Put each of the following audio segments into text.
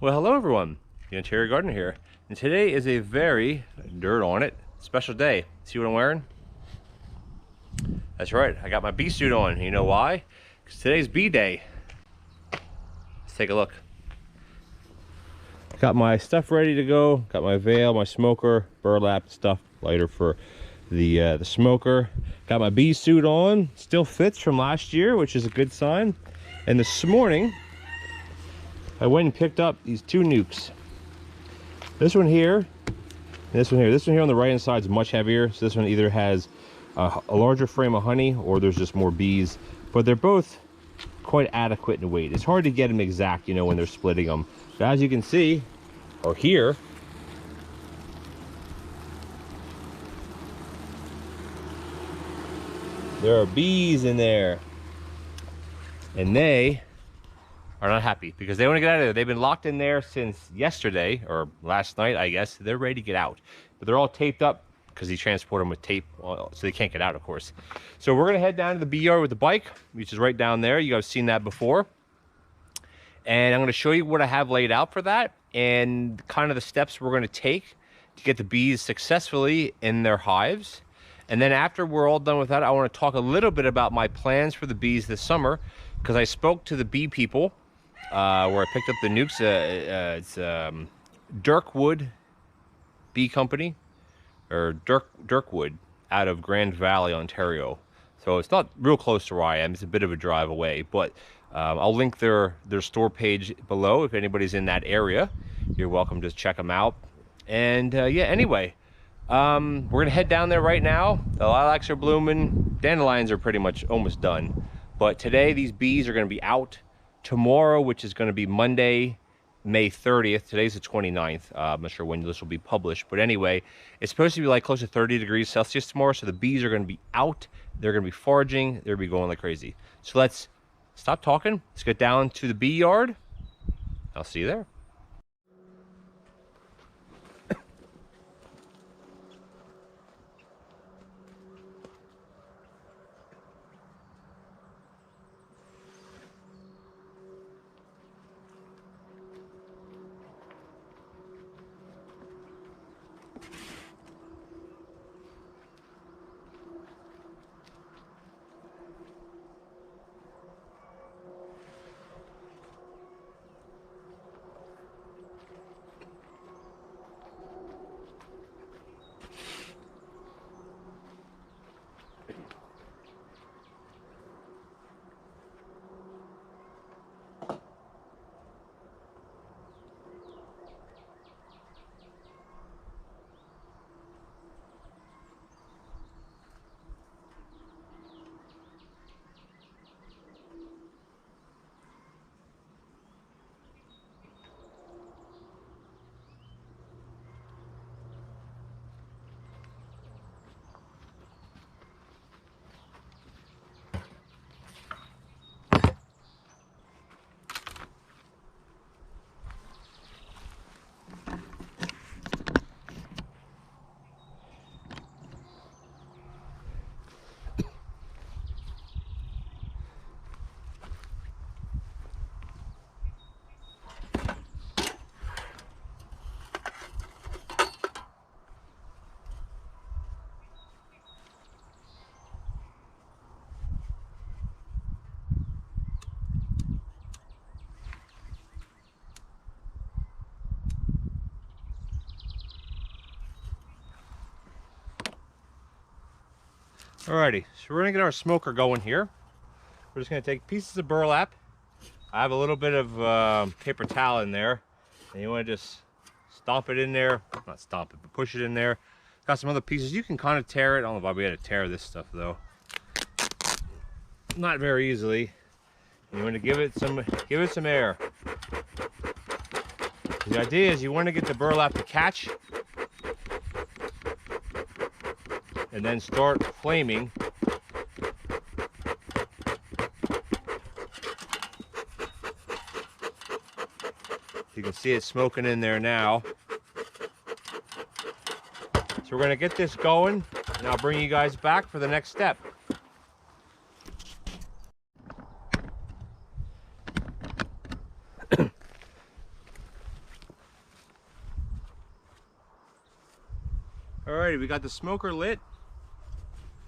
Well, hello everyone, the interior gardener here, and today is a very dirt on it special day. See what I'm wearing? That's right, I got my bee suit on. You know why? Because today's bee day. Let's take a look. Got my stuff ready to go. Got my veil, my smoker, burlap stuff, lighter for the smoker. Got my bee suit on. Still fits from last year, which is a good sign. And this morning, I went and picked up these two Nucs. This one here, and this one here. This one here on the right hand side is much heavier. So this one either has a larger frame of honey or there's just more bees. But they're both quite adequate in weight. It's hard to get them exact, you know, when they're splitting them. But as you can see, or hear, there are bees in there. And they are not happy because they want to get out of there. They've been locked in there since yesterday or last night, I guess. They're ready to get out, but they're all taped up because he transported them with tape, so they can't get out, of course. So we're gonna head down to the bee yard with the bike, which is right down there. You guys have seen that before, and I'm gonna show you what I have laid out for that and kind of the steps we're gonna take to get the bees successfully in their hives. And then after we're all done with that, I want to talk a little bit about my plans for the bees this summer, because I spoke to the bee people where I picked up the Nucs. It's Dirkwood Bee Company, or Dirkwood, out of Grand Valley, Ontario. So it's not real close to where I am. It's a bit of a drive away, but I'll link their store page below if anybody's in that area. You're welcome to check them out. And yeah, anyway, we're gonna head down there right now. The lilacs are blooming. Dandelions are pretty much almost done. But today these bees are gonna be out. Tomorrow, which is gonna be Monday, May 30th. Today's the 29th. I'm not sure when this will be published. But anyway, it's supposed to be like close to 30 degrees Celsius tomorrow. So the bees are gonna be out. They're gonna be foraging. They're gonna be going like crazy. So let's stop talking. Let's get down to the bee yard. I'll see you there. Alrighty, so we're gonna get our smoker going here. We're just gonna take pieces of burlap. I have a little bit of paper towel in there, and you wanna just stomp it in there. Not stomp it, but push it in there. Got some other pieces. You can kind of tear it. I don't know if I'll be able to tear this stuff though. Not very easily. You want to give it some air. The idea is you want to get the burlap to catch and then start flaming. You can see it smoking in there now. So we're going to get this going, and I'll bring you guys back for the next step. Alrighty, we got the smoker lit.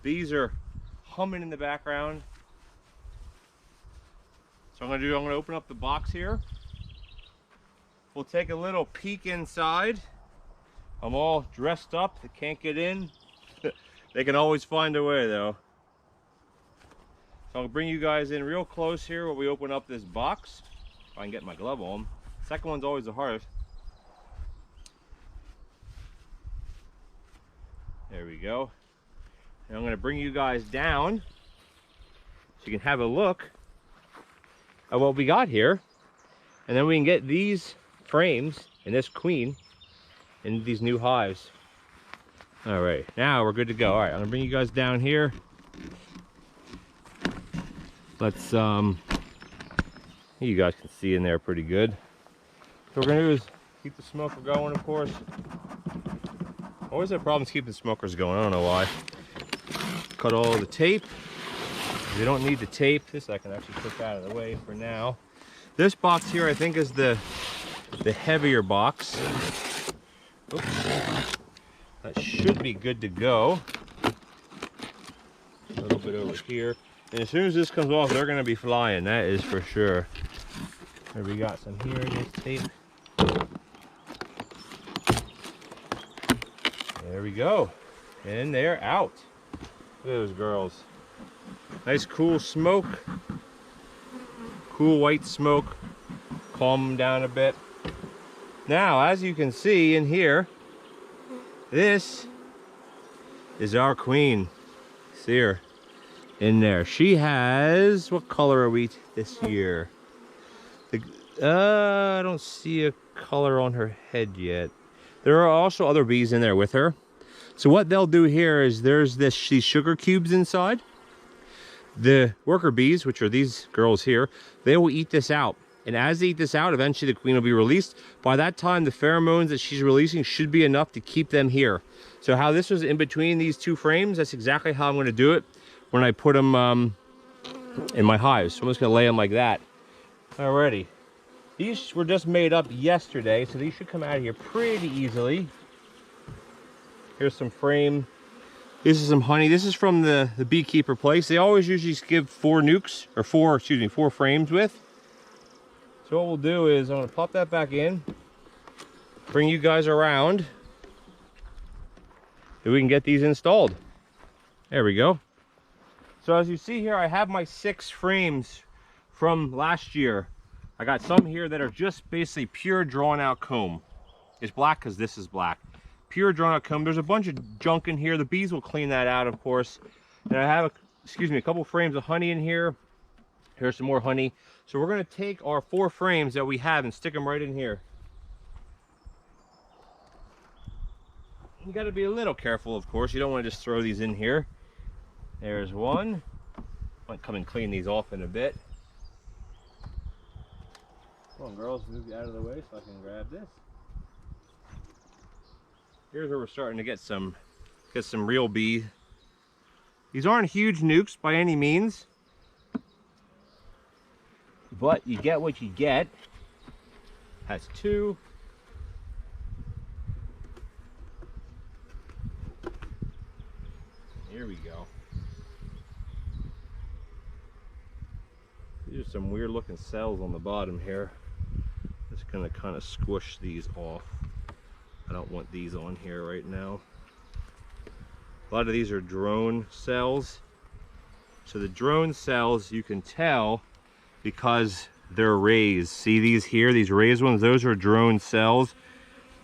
Bees are humming in the background. So I'm gonna open up the box here. We'll take a little peek inside. I'm all dressed up, they can't get in. They can always find a way though. So I'll bring you guys in real close here while we open up this box. If I can get my glove on. Second one's always the hardest. There we go. And I'm gonna bring you guys down so you can have a look at what we got here. And then we can get these frames and this queen in these new hives. All right, now we're good to go. All right, I'm gonna bring you guys down here. Let's, you guys can see in there pretty good. So what we're gonna do is keep the smoker going, of course. Always have problems keeping smokers going, I don't know why. Cut all the tape. They don't need the tape. This I can actually push out of the way for now. This box here I think is the heavier box. Oops. That should be good to go. A little bit over here. And as soon as this comes off, they're gonna be flying, that is for sure. There we got some here in this tape. There we go. And they're out. Look at those girls. Nice cool smoke. Cool white smoke. Calm them down a bit. Now, as you can see in here, this is our queen. See her in there. She has, what color are we this year? I don't see a color on her head yet. There are also other bees in there with her. So what they'll do here is there's these sugar cubes inside. The worker bees, which are these girls here, they will eat this out. And as they eat this out, eventually the queen will be released. By that time, the pheromones that she's releasing should be enough to keep them here. So how this was in between these two frames, that's exactly how I'm going to do it when I put them in my hives. So I'm just going to lay them like that. Alrighty. These were just made up yesterday, so these should come out of here pretty easily. Here's some frame. This is some honey. This is from the beekeeper place. They always usually give 4 nucs, or 4 frames with. So what we'll do is I'm gonna pop that back in, bring you guys around, so we can get these installed. There we go. So as you see here, I have my 6 frames from last year. I got some here that are just basically pure drawn out comb. It's black because this is black. Pure drawn out comb. There's a bunch of junk in here. The bees will clean that out, of course. And I have, a couple frames of honey in here. Here's some more honey. So we're going to take our 4 frames that we have and stick them right in here. You got to be a little careful, of course. You don't want to just throw these in here. There's one. Might come and clean these off in a bit. Come on, girls, move out of the way so I can grab this. Here's where we're starting to get some real bee. These aren't huge nucs by any means, but you get what you get. Has 2. Here we go. These are some weird looking cells on the bottom here. Just gonna kind of squish these off. I don't want these on here right now. A lot of these are drone cells. So the drone cells, you can tell because they're raised. See these here, these raised ones, those are drone cells.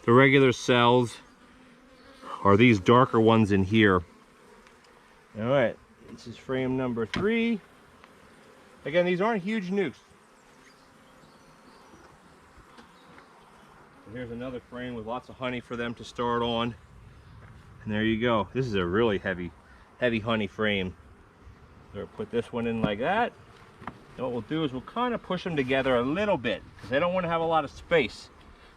The regular cells are these darker ones in here. All right, this is frame number 3. Again, these aren't huge nucs. Here's another frame with lots of honey for them to start on. And there you go. This is a really heavy honey frame. So we'll put this one in like that. And what we'll do is we'll kind of push them together a little bit because they don't want to have a lot of space.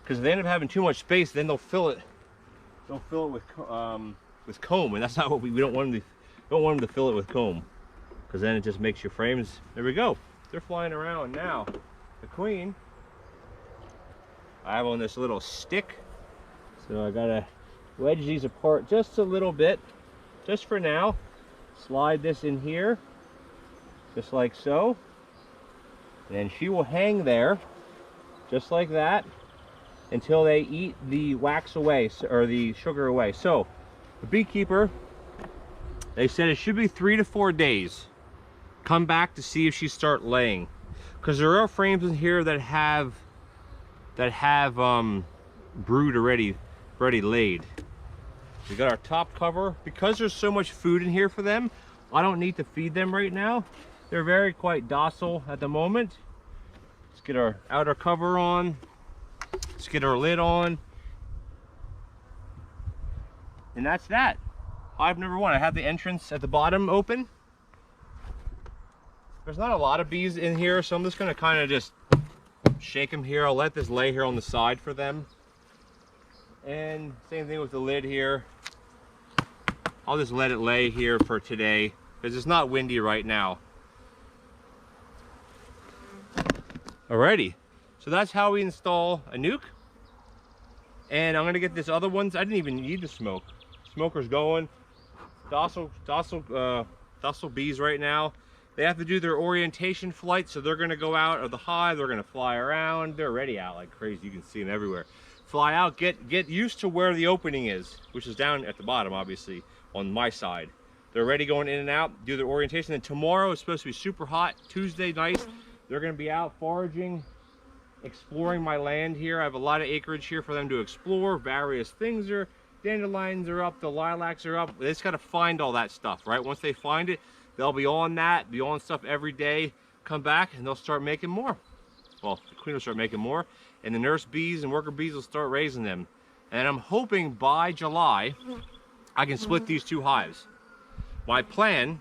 Because if they end up having too much space, then they'll fill it. They'll fill it with comb, and that's not what we don't want them to. Don't want them to fill it with comb, because then it just makes your frames. There we go. They're flying around now. The queen, I have on this little stick, so I gotta wedge these apart just a little bit, just for now. Slide this in here, just like so. And then she will hang there, just like that, until they eat the wax away, or the sugar away. So, the beekeeper, they said it should be 3 to 4 days. Come back to see if she start laying. Because there are frames in here that have brood already laid. We got our top cover. Because there's so much food in here for them, I don't need to feed them right now. They're very quite docile at the moment. Let's get our outer cover on. Let's get our lid on. And that's that. Hive number 1. I have the entrance at the bottom open. There's not a lot of bees in here, so I'm just going to kind of just shake them here. I'll let this lay here on the side for them. And same thing with the lid here. I'll just let it lay here for today because it's not windy right now. Alrighty, so that's how we install a nuke. And I'm gonna get this other ones. I didn't even need the smoke. Smoker's going. Docile bees right now. They have to do their orientation flight, so they're gonna go out of the hive. They're gonna fly around. They're already out like crazy. You can see them everywhere. Fly out. Get used to where the opening is, which is down at the bottom, obviously, on my side. They're already going in and out. Do their orientation. And tomorrow is supposed to be super hot. Tuesday, nice. They're gonna be out foraging, exploring my land here. I have a lot of acreage here for them to explore. Various things are, dandelions are up, the lilacs are up. They just got to find all that stuff, right? Once they find it, they'll be on that, be on stuff every day, come back, and they'll start making more. Well, the queen will start making more, and the nurse bees and worker bees will start raising them. And I'm hoping by July, I can split these 2 hives. My plan,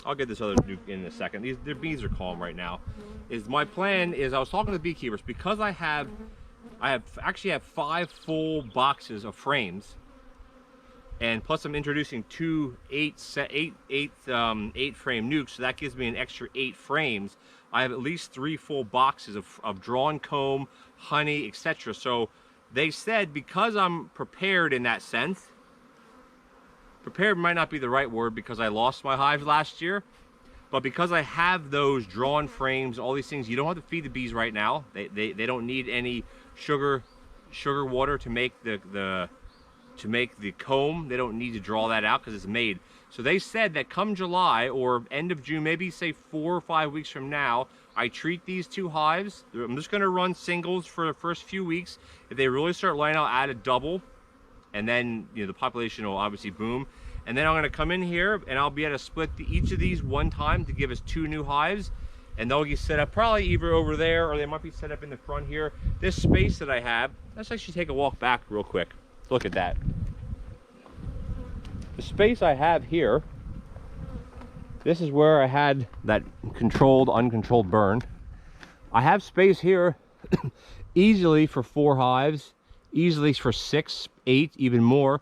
I'll get this other nuke in a second. Their bees are calm right now. My plan is, I was talking to the beekeepers, because I actually have 5 full boxes of frames, and plus I'm introducing 2 8 frame nukes, so that gives me an extra 8 frames. I have at least 3 full boxes of drawn comb, honey, etc. So they said, because I'm prepared in that sense, prepared might not be the right word because I lost my hives last year, but because I have those drawn frames, all these things, you don't have to feed the bees right now. They don't need any sugar water to make the comb. They don't need to draw that out because it's made. So they said that come July or end of June, maybe say 4 or 5 weeks from now, I treat these 2 hives. I'm just going to run singles for the first few weeks. If they really start laying, I'll add a double, and then the population will obviously boom. And then I'm going to come in here and I'll be able to split each of these one time to give us 2 new hives. And they'll get set up probably either over there, or they might be set up in the front here. This space that I have, let's actually take a walk back real quick. Look at that. The space I have here, this is where I had that controlled, uncontrolled burn. I have space here easily for 4 hives, easily for 6, 8, even more.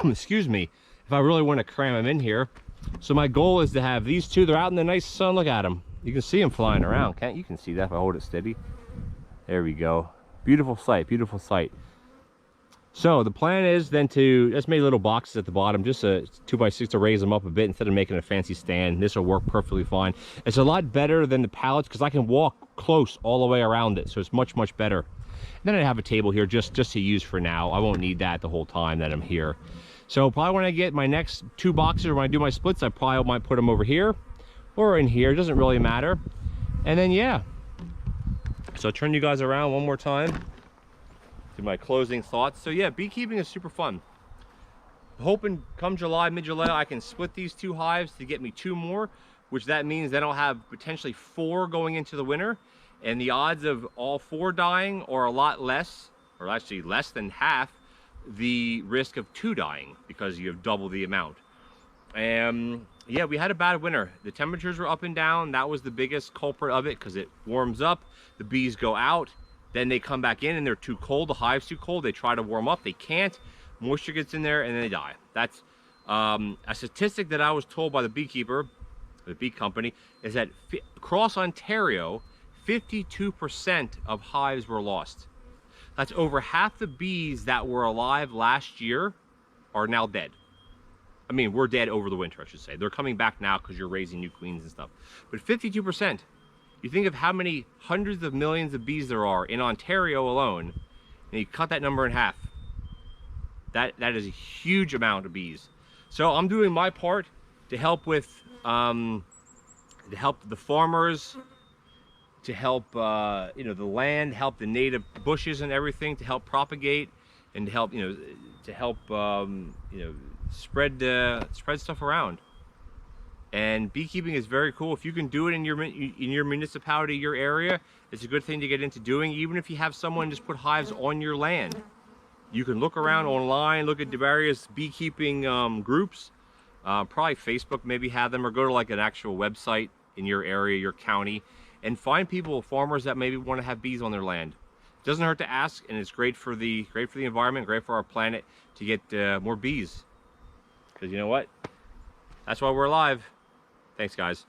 Excuse me, if I really want to cram them in here. So my goal is to have these 2, they're out in the nice sun. Look at them. You can see them flying around, can't you? You can see that if I hold it steady. There we go. Beautiful sight, beautiful sight. So the plan is then to just make little boxes at the bottom, just a 2x6 to raise them up a bit instead of making a fancy stand. This will work perfectly fine. It's a lot better than the pallets because I can walk close all the way around it, so it's much better. And then I have a table here just to use for now. I won't need that the whole time that I'm here. So probably when I get my next 2 boxes, or when I do my splits, I probably might put them over here or in here. It doesn't really matter. And then yeah, so I'll turn you guys around one more time to my closing thoughts. So yeah, beekeeping is super fun. Hoping come July, mid-July, I can split these 2 hives to get me 2 more, which that means then I'll have potentially 4 going into the winter, and the odds of all 4 dying are a lot less, or actually less than half the risk of 2 dying, because you have double the amount. And yeah, we had a bad winter. The temperatures were up and down. That was the biggest culprit of it, because it warms up, the bees go out, then they come back in and they're too cold, the hive's too cold, they try to warm up, they can't, moisture gets in there and then they die. That's a statistic that I was told by the beekeeper, the bee company, is that across Ontario, 52% of hives were lost. That's over half the bees that were alive last year are now dead. I mean, we're dead over the winter, I should say. They're coming back now because you're raising new queens and stuff. But 52%, you think of how many hundreds of millions of bees there are in Ontario alone, and you cut that number in half. That is a huge amount of bees. So I'm doing my part to help with, to help the farmers, to help you know, the land, help the native bushes and everything, to help propagate, and to help, you know, you know, spread stuff around. And beekeeping is very cool. If you can do it in your municipality, your area, it's a good thing to get into doing. Even if you have someone just put hives on your land, you can look around online, look at the various beekeeping groups. Probably Facebook maybe have them, or go to like an actual website in your area, your county, and find people, farmers that maybe want to have bees on their land. It doesn't hurt to ask, and it's great for the environment, great for our planet to get more bees. Because you know what? That's why we're alive. Thanks, guys.